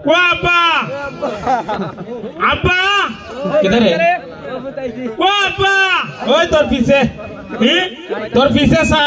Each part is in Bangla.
ও আব্বা আব্বা কিধারে ও আব্বা ওই তোর পিছে সা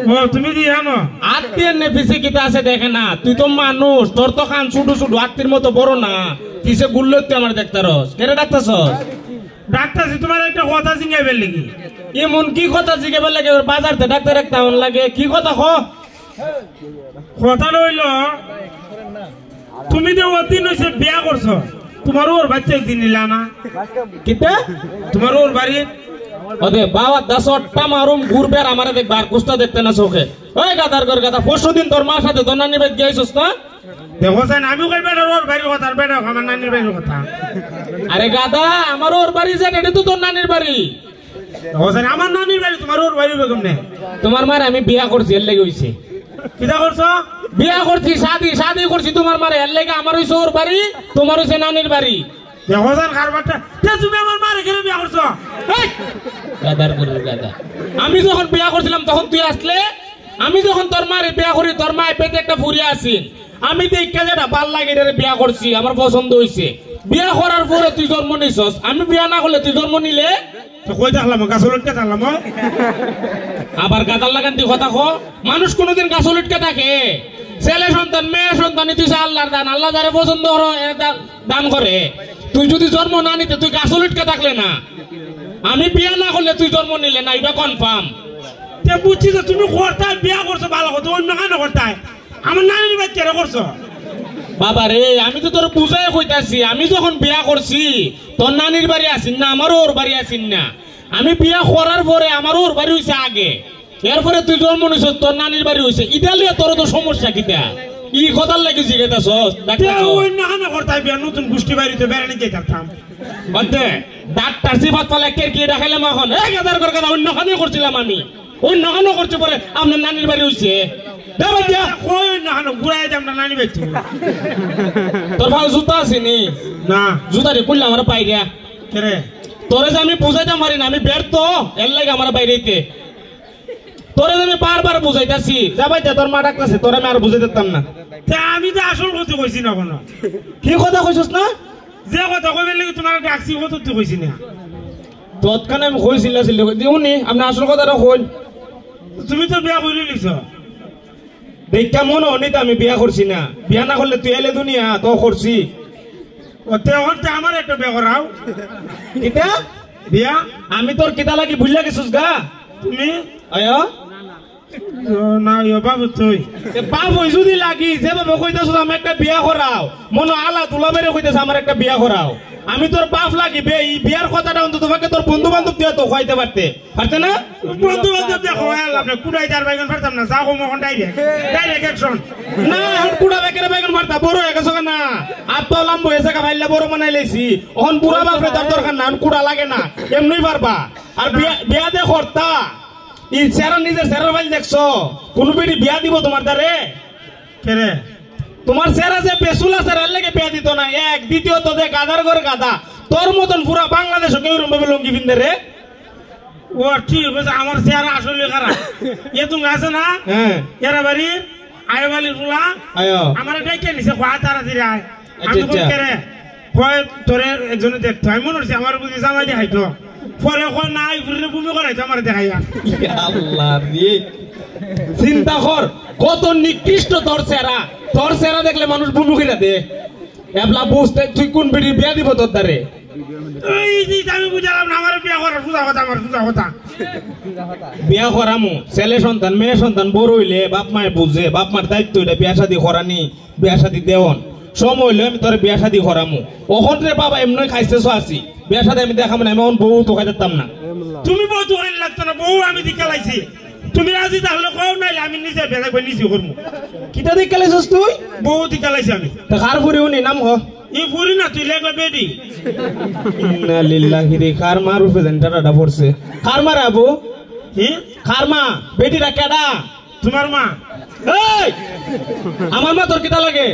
ও তুমি দি জানো আত্মীয় নে পিছে কিতা আছে দেখে না তুই তো মানুষ তোর তো কান ছোট ছোট আত্মীর মতো বড় না পিছে গুল্লো তুই আমার দেখতারস কেরে ডাকতাছস ডাক্তার তোমার একটা কথা জিজ্ঞাসা লাগি এমন কি কথা জিজ্ঞাসা লাগে বাজারতে ডাক্তার একটা লাগে কি কথা কথা রইল তুমি যে অদিন হয়েছে বিয়া করছো তোমার ওর বাচ্চা একদিন নিলা না কিতা তোমার ওর বাড়ি ওদে বাবা 10টা মারুম ঘুরবে আর আমারে দেখবার কুস্তা দেখতে না চোখে ওই গাদার ঘর গাদা পরশু দিন তোর মার সাথে তোর নানির বাড়ি গিয়েছিস না দেখো স্যার আমি কই বেটা ওর বাড়ির কথা বেটা আমার নানির বাড়ির কথা আরে গাদা আমার ওর বাড়ি যে এটা তো তোর নানির বাড়ি দেখো স্যার আমার নানির বাড়ি তোমার ওর বাড়ি বেগম নে তোমার মার আমি বিয়া করছি এর লেগে হইছে কিটা করছো বিয়া করছি শাদি করছি তোমার মারে এর লেগে আমার হইছে ওর বাড়ি তোমার হইছে নানির বাড়ি দেখো স্যার কারবারটা তুমি আমার মারে কেন বিয়া করছো গাদার গরুর গাদা আমি যখন বিয়া করছিলাম তখন তুই আসলে আমি যখন তোর মারে বিয়া করি তোর মায়ের পেটে একটা ফুরিয়া আসিল আমি দেখা যেটা ভাল লাগে এটা বিয়া করছি আমার পছন্দ হইছে বিয়া করার পরে তুই জন্ম নিছস আমি বিয়া না করলে তুই জন্ম নিলে কই থাকলাম গাছলটকে থাকলাম আবার গাদার লাগান তুই কথা কো মানুষ কোনোদিন গাছলটকে থাকে ছেলে সন্তান মেয়ে সন্তান তুই আল্লাহর দান আল্লাহ যারে পছন্দ করো দান করে তুই যদি জন্ম না নিতে তুই গাছলটকে থাকলে না আমি বিয়া না করলে তুই জন্ম নিলে না এটা কনফার্ম বুঝছি যে তুমি করতে বিয়া করছো ভালো কথা অন্য কেন করতে আমার নানির বাড়ি কেন করছো বাবা রে আমি তো তোর বুঝাই কইতাছি আমি যখন বিয়া করছি তোর নানির বাড়ি আসিন না আমারও ওর বাড়ি আসিন না আমি বিয়া করার পরে আমারও ওর বাড়ি হইছে আগে এরপরে তুই জন্ম নিছ তোর নানির বাড়ি হইছে ইতালিয়া তোর তো সমস্যা কিটা ই কথার লাগে জিজ্ঞাসাস অন্য কেন করতে বিয়া নতুন গোষ্ঠী বাড়িতে বেড়ানি যেতাম বলতে ডাক্তার সিফাত পালে কে কি দেখাইলাম এখন এই গাদার করে কথা অন্য খানে করছিলাম আমি অন্য খানে করতে পরে আপনার নানির বাড়ি হইছে তোর ভাই জুতা আসেনি না জুতা রে করলে আমার পাই গিয়া কেরে তোরে যে আমি বুঝাইতে পারি না আমি ব্যর্থ এর লাগে আমার বাইরেতে তোরে যে আমি বারবার বুঝাইতেছি যা ভাই তোর মা ডাকতেছে তোরে আমি আর বুঝাই দিতাম না আমি তো আসল কথা কইছি না কোনো কি কথা কইছিস না যে কথা কইবে লাগি তোমার ডাকছি কথা তুই কইছি না তৎক্ষণে আমি কইছিলাম দিউনি আপনি আসল কথাটা কইন তুমি তো বিয়া করে লিছো দেখা মনে হনি তো আমি বিয়া করছি না বিয়া না করলে তুই এলে দুনিয়া তো করছি আমার একটা বিয়া করাও কিতা বিয়া আমি তোর কিতা লাগি ভুলিয়া গেছিস গা তুমি আয় না বাবু তুই বাপ হই যদি লাগি যেভাবে কইতাছ আমি একটা বিয়া করাও মনে আলা তুলা মেরে কইতাছ আমার একটা বিয়া করাও আমি তোর বাপ লাগি এই বিয়ার কথাটা অন্তত তোমাকে তোর বন্ধু বান্ধব দিয়ে তো খাইতে পারতে না বন্ধু বান্ধব দিয়ে খাওয়াই আপনি কুড়াই চার বাইগন ফারতাম না যাও মখন ডাইরেক্ট অ্যাকশন না এখন কুড়া বেকের বাইগন ফারতা বড় হয়ে গেছে না আর তো লম্ব হয়েছে ভাইলা বড় বানাই লাইছি এখন বুড়া বাপরে তোর দরকার না কুড়া লাগে না এমনি পারবা আর বিয়া দে করতা ই সেরা নিজের সেরার ভাই দেখছো কোন বেটি বিয়া দিব তোমার দ্বারে কেরে তোমার সেরা যে পেসুলা সেরার লেগে বিয়া দিত না এক দ্বিতীয়ত দে গাদার ঘর গাদা তোর মতন পুরা বাংলাদেশ কেউ এরকম ভাবে লঙ্গি পিনতে রে ও ঠিক আছে আমার চেহারা আসলে খারাপ এ তুমি আছে না এরা বাড়ি আয় বাড়ি ফুলা আমার ডাইকে নিছে খোয়া তাড়াতাড়ি আয় আমি কেরে কয় তোরে একজনে দেখতো আমি মনে হচ্ছে আমার বুঝি জামাই দেখাইতো পরে কয় নাই ঘুরে ভূমি করাইতো আমার দেখাইয়া আল্লাহ রে চিন্তা কর কত নিকৃষ্ট তোর চেহারা দেখলে মানুষ ভূমি করে দে এবলা বুঝতে তুই কোন বেটি বিয়া দিব তোর দ্বারে আমি বুঝালাম না আমার বিয়া করার পূজা কথা বিয়া করামু ছেলে সন্তান মেয়ে সন্তান বড় হইলে বাপ মায়ে বুঝে বাপ মার দায়িত্ব এটা বিয়া শাদী করানি বিয়া শাদী দেওয়ান সময় হইলে আমি তোর বিয়া শাদী করামু ওখান রে বাবা এমনি খাইতেছো আসি বিয়া শাদী আমি দেখাবো না আমি এখন বউ তো খাইতাম না তুমি বউ তো খাই লাগতো না বউ আমি দিকে লাইছি তুমি আজি তাহলে কও নাই আমি নিজে বেলা করে নিজে করবো কিটা দিকে লাইছস তুই বউ দিকে লাইছি আমি তা কার ফুরি উনি নাম হ ই ফুরি না তুই লেগলা বেডি ইন্না লিল্লাহি রে কার মার উপরে জানটাটা পড়ছে কার মার আবু কি কার মা বেটিরা কেডা তোমার মা এই আমার মা তোর কিটা লাগে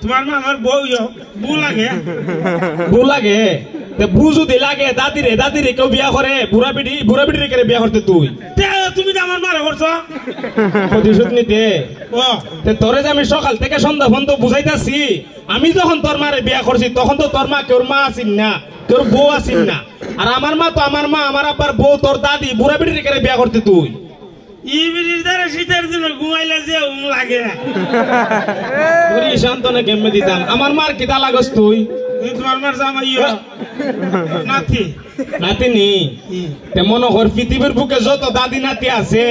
তোমার মা আমার বউ লাগে বউ লাগে বুঝু দি লাগে দাদি রে কেউ বিয়া করে বুড়া বিড়ি রে বিয়া করতে তুই তুমি তো আমার মারে করছো প্রতিশোধ নিতে ও তোরে যে আমি সকাল থেকে সন্ধ্যা পর্যন্ত বুঝাইতাছি আমি যখন তোর মারে বিয়া করছি তখন তো তোর মা কেউ মা আসিন না তোর বউ আসিন না আর আমার মা তো আমার মা আমার আব্বার বউ তোর দাদি বুড়া বিড়ি রে বিয়া করতে তুই ইবিরির দ্বারা শীতের দিন ঘুমাইলে যে লাগে শান্তনে কেমনে দিতাম আমার মার কিতা লাগস তুই তোমার মার জামাই নাতি নাতিনি মনে কর পৃথিবীর বুকে যত দাদি নাতি আছে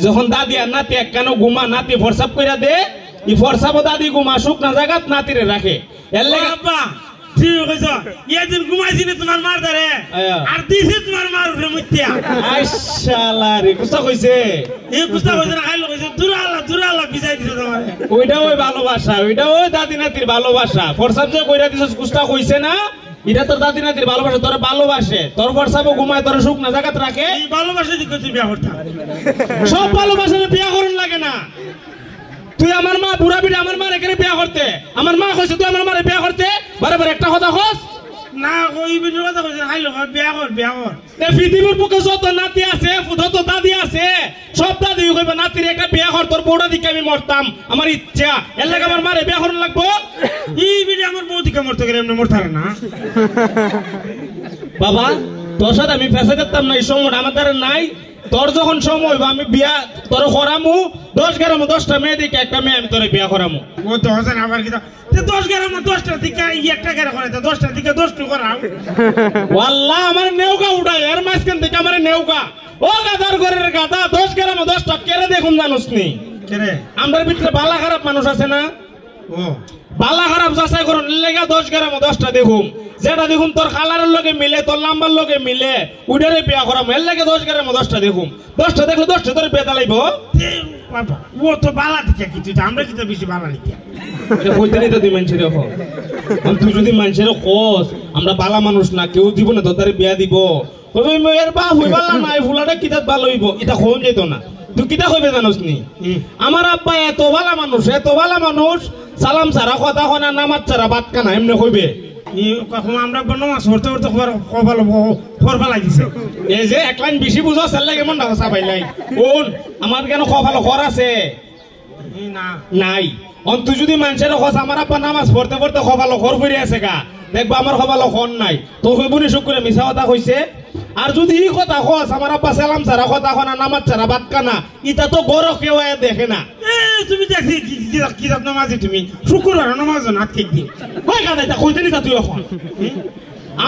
যখন দাদি আর নাতি এক কেন ঘুমা নাতি ফরসাপ কইরা দে ই ফরসাপও দাদি ঘুমা শুকনা জায়গাত নাতিরে রাখে এর লাগে আব্বা ঠিক কইছো ইয়াদিন ঘুমাইছি না তোমার মার ধরে আর দিছি তোমার মার উপরে মুতিয়া আইশালা রে কুস্তা কইছে এই কুস্তা কইছে না খাইলো কইছে দুরালা বিজাই দিছে তোমারে ওইটা ওই ভালোবাসা ওইটা ওই দাদি নাতির ভালোবাসা ফরসাপ যে কইরা দিছস কুস্তা কইছে না এটা তোর দাদি নাতির ভালোবাসা তোরে ভালোবাসে তোর ফরসাপও ঘুমায় তোর শুকনা জায়গাত রাখে এই ভালোবাসা দিকে তুই বিয়া করতা সব ভালোবাসা বিয়া করন লাগে না তুই আমার মা বুড়া বিড়ি আমার মা রেখে বিয়া করতে আমার মা কইছে তুই আমার মারে বিয়া করতে বারে একটা কথা কস না ওই বিড়ির কথা কইছে খাইলো বিয়া কর এই পৃথিবীর বুকে যত নাতি আছে যত দাদি আছে সব দাদি কইবে নাতির একটা বিয়া কর তোর বউটা দিকে আমি মরতাম আমার ইচ্ছা এর লাগে আমার মারে বিয়া করন লাগবো এই বিড়ি আমার বউ দিকে মরতে গেলে এমনি মরতারে না বাবা তোর সাথে আমি ফেসে দিতাম না এই সময়টা আমার দ্বারা নাই তোর যখন সময় হইব আমি বিয়া তোর করামু 10-11 মেয়ে দিকে একটা মেয়ে আমি তোরে বিয়া করামু ও 10 আবার কি 10-11 দিকে একটা করে করে 10টার দিকে 10 টু করাও ওয়াল্লাহ আমার নেউকা উড়ায় এর মাঝখান থেকে আমার নেউকা ও গাদার ঘরের গাদা 10-10 কেরে দেখুন জানোস নি কেরে আমরার ভিতরে বালা খারাপ মানুষ আছে না ও বালা খারাপ যাচাই করুন লেগা 10-10টা দেখুম যেটা দেখুম তোর কালারের লগে মিলে তোর নাম্বার লগে মিলে উডারে বিয়া করাম এর লাগে 10-10টা দেখুম 10টা দেখলে 10টা তোর বিয়া লাইব বাবা ও তো বালা দিকে কি তুই আমরা কি তো বেশি বালা নিতে কইতে নিতে তুই মানুষের এখন তুই যদি মানুষের কোস আমরা বালা মানুষ না কেউ জীবনে তোর বিয়া দিব তবে মেয়ের বাপ হই বালা নাই ফুলাটা কিতাব ভালো হইব এটা কোন যেত না তুই কিতা কইবে জানোস নি আমার আব্বা এত ভালো মানুষ সালাম ছাড়া কথা হয় নামাজ ছাড়া ভাত খানা এমনি কইবে কখন আমরা নামাজ পড়তে কপাল ফরফা লাগিছে এই যে এক লাইন বেশি বুঝো চাল লাগে মন না চাবাই লাই কোন আমার কেন কপাল খর আছে না নাই অন তুই যদি মানুষের খোঁজ আমার আব্বা নামাজ পড়তে কপাল খর ফিরে আছে গা দেখবা আমার কপাল খন নাই তো হইবনি শুক্রে মিছা কথা কইছে আর যদি ই কথা খোঁজ আমার আব্বা সালাম ছাড়া কথা হয় নামাজ ছাড়া ভাত খানা ইটা তো গরো কেউ দেখে না তুমি দেখছি কি নামাজি তুমি শুক্রবার নামাজ নাত কেক দিন ওই গাদা এটা কইতে নিতা তুই এখন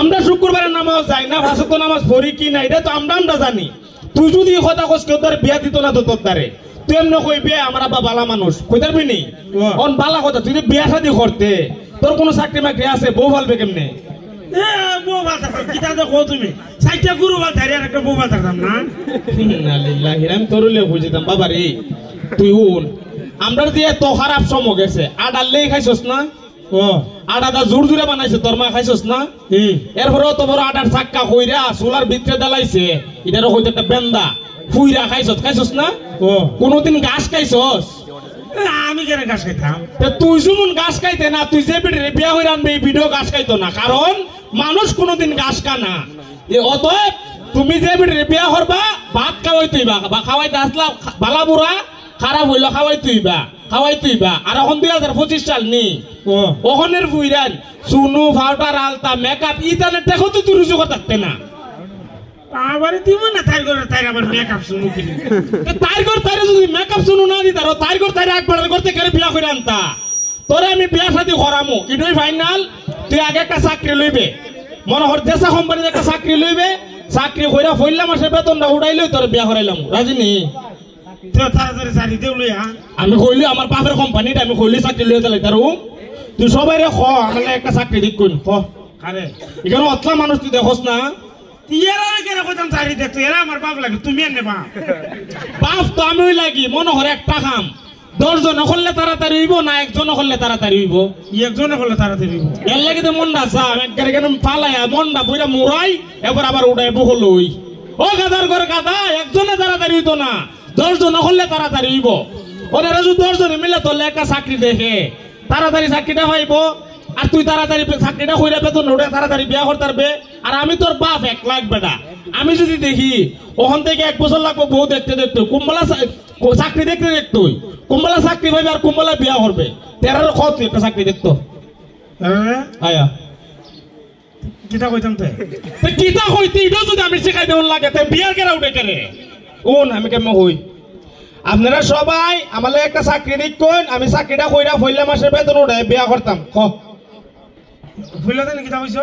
আমরা শুক্রবারের নামাজ যাই না ভাষা নামাজ পড়ি কি না এটা তো আমরা জানি তুই যদি কথা খোঁজ কেউ তোর বিয়া দিত না তো তোর দ্বারে তুই এমনি কইবে আমার আব্বা বালা মানুষ কই পারবি নি অন বালা কথা তুই বিয়া শাদি করতে তোর কোনো চাকরি মাকরি আছে বউ বলবে কেমনে বউ ভাল থাকতাম কিতা দেখো তুমি 60টা গরু ভাল থাকি আর একটা বউ ভাল থাকতাম না ইন্নালিল্লাহি আমি তোরলে বুঝিতাম বাবা রে তুই উন আমরা দিয়ে তো খারাপ সময় গেছে আডালেই খাইছস না ও আডাটা জোর জোরে বানাইছে তোর মা খাইছস না এরপরে তো বড় আডার চাক্কা কইরা চুলার ভিতরে দালাইছে এটারও হইতে একটা বেন্দা ফুইরা খাইছস না ও কোনদিন ঘাস খাইছস আমি কেন ঘাস খাইতাম তুই যেমন ঘাস খাইতে না তুই যে বিড়ে বিয়া হয়ে আনবে এই ভিডিও ঘাস খাইতো না কারণ মানুষ কোনোদিন ঘাস খানা অতএব তুমি যে বিড়ে বিয়া করবা ভাত খাওয়াই তুইবা বা খাওয়াইতে আসলা বালা বুড়া খারাপ হইলো খাওয়াই তুইবা আর এখন 2025 সাল নি ওখানের ফুইরান সুনু ফাউটার আলতা মেকআপ ইতানে দেখো তো তুই রুজু করতে না আবারে দিব না তাই আবার মেকআপ শুনু কি তাই যদি মেকআপ শুনু না দিতা তাই একবার করতে করে বিয়া করে আনতা তোরে আমি বিয়া শাদি করামু এটাই ফাইনাল তুই আগে একটা চাকরি লইবে মনে হর দেশা কোম্পানিতে একটা চাকরি লইবে চাকরি কইরা ফইলা মাসে বেতনটা উড়াইলই তোর বিয়া করাইলাম রাজি নি তাড়াতাড়ি চাকরি দেউ লই আমি কইলি আমার বাপের কোম্পানিটা আমি কইলি চাকরি লই তালাই তার তুই সবাই রে খ আমাকে একটা চাকরি দিক কইন খ আরে এখানে অতলা মানুষ তুই দেখোস না এরা কেন কইতাম চাকরি দেখতো এরা আমার বাপ লাগে তুমি এনে বাপ তো আমিও লাগি মনে হরে একটা কাম 10 জন করলে তাড়াতাড়ি হইব না একজন করলে তাড়াতাড়ি হইব একজনে করলে তাড়াতাড়ি হইব এর লাগি তো মনটা চাম একবারে কেন ফালাইয়া মনটা বইরা মুরাই এবার আবার উড়াই বহল হই ও গাদার ঘরে গাদা একজনে তাড়াতাড়ি হইতো না 10 জন করলে তাড়াতাড়ি হইব ওরা যদি 10 জনে মিলে তোলে একটা চাকরি দেখে তাড়াতাড়ি চাকরিটা পাইব আর তুই তাড়াতাড়ি চাকরিটা কইরা বেতন উঠে তাড়াতাড়ি বিয়া করতে পারবে আর আমি তোর বাপ 1 লাখ বেটা আমি যদি দেখি ওখান থেকে 1 বছর লাগবে বউ দেখতে দেখতে কুম্বলা চাকরি দেখতে দেখতে কুম্বলা চাকরি পাইবে আর কুম্বলা বিয়া করবে তেরার কত একটা চাকরি দেখতো আয়া কিটা কইতাম তে কিটা কইতি এটা যদি আমি শিখাই দেওয়ার লাগে তে বিয়ার কেরা উঠে করে ওন আমি কেমন হই আপনারা সবাই আমালে একটা চাকরি দিকন আমি চাকরিটা কইরা ফইলা মাসের বেতন উঠে বিয়া করতাম ক ফুইলা দেন কিটা কইছো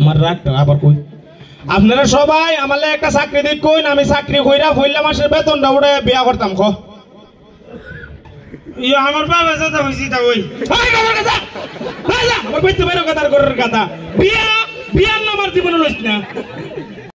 আমার রাখটা আবার কই আপনারা সবাই আমালে একটা চাকরি দিকন আমি চাকরি কইরা ফইলা মাসের বেতনটা উঠে বিয়া করতাম ক ইয়া আমার বাবা দাদা হইছি তা ওই হাই আমার কথা রাজা আমার কইতে পারো কথা করার কথা বিয়া বিয়ার নামার জীবনে লইছ না